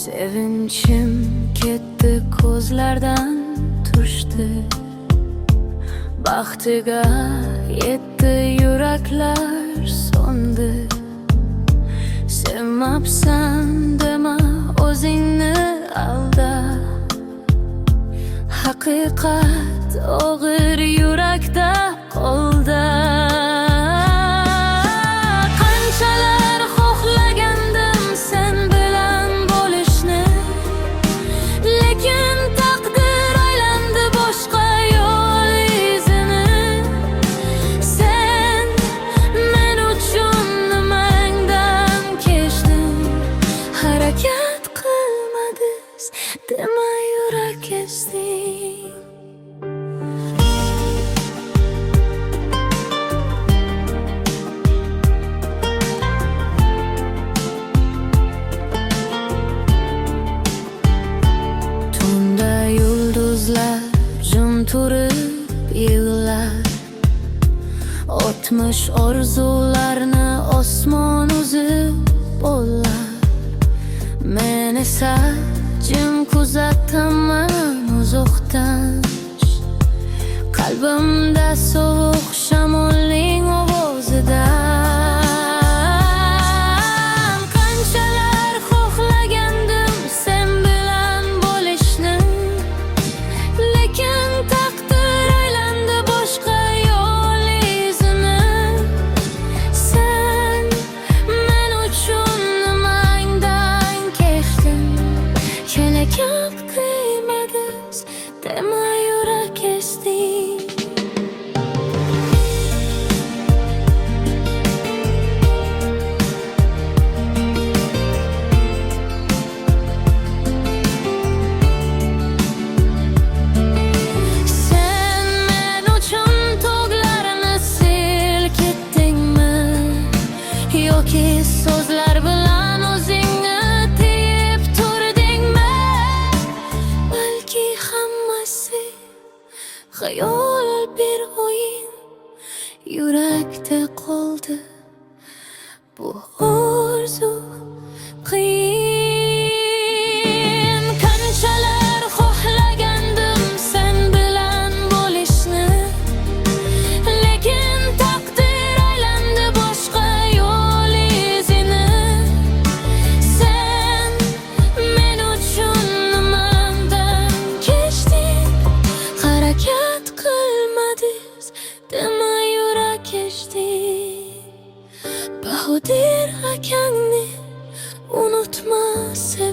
Sevinchim ketdi, ko'zlardan tushdi. Baxtiga yetdi, yuraklar so'ndi. Sevmabsan dema, o'zingni alda. Haqiqat og'ir yurakda qoldi. Qanchalar xohlagandim sen bilan bo'lishni, lekin taqdir aylandi boshqa yo'l izini. Sen men uchun nimangdan kechding, harakat qilmadingiz dema, yurak kesding. Tunda yulduzlar jim turib yig'lar, o'tmish orzularni osmon uzib bo'lar. Men esa jim kuzataman uzoqdan, qalbimda sovuq shamolning ovozidan. Qanchalar xohlagandim sen bilan bo'lishni, lekin taqdir aylandi boshqa yo'l izini. Sen men uchun nimangdan kechding, harakat qilmadingiz dema, yurak kesding. Sen men uchun tog'larni silkitdingmi, yoki so'zlar bilan o'zingni tiyib turdingmi? Balki hammasi xayol, bir o'yin yurakda qoldi. Bu orzu qiyin. Qanchalar xohlagandim sen bilan bo'lishni, lekin taqdir aylandi boshqa yo'l izini. Sen men uchun nimangdan kechding, harakat qilmadingiz dema, yurak kesding. Bahodir akangni unutma sen.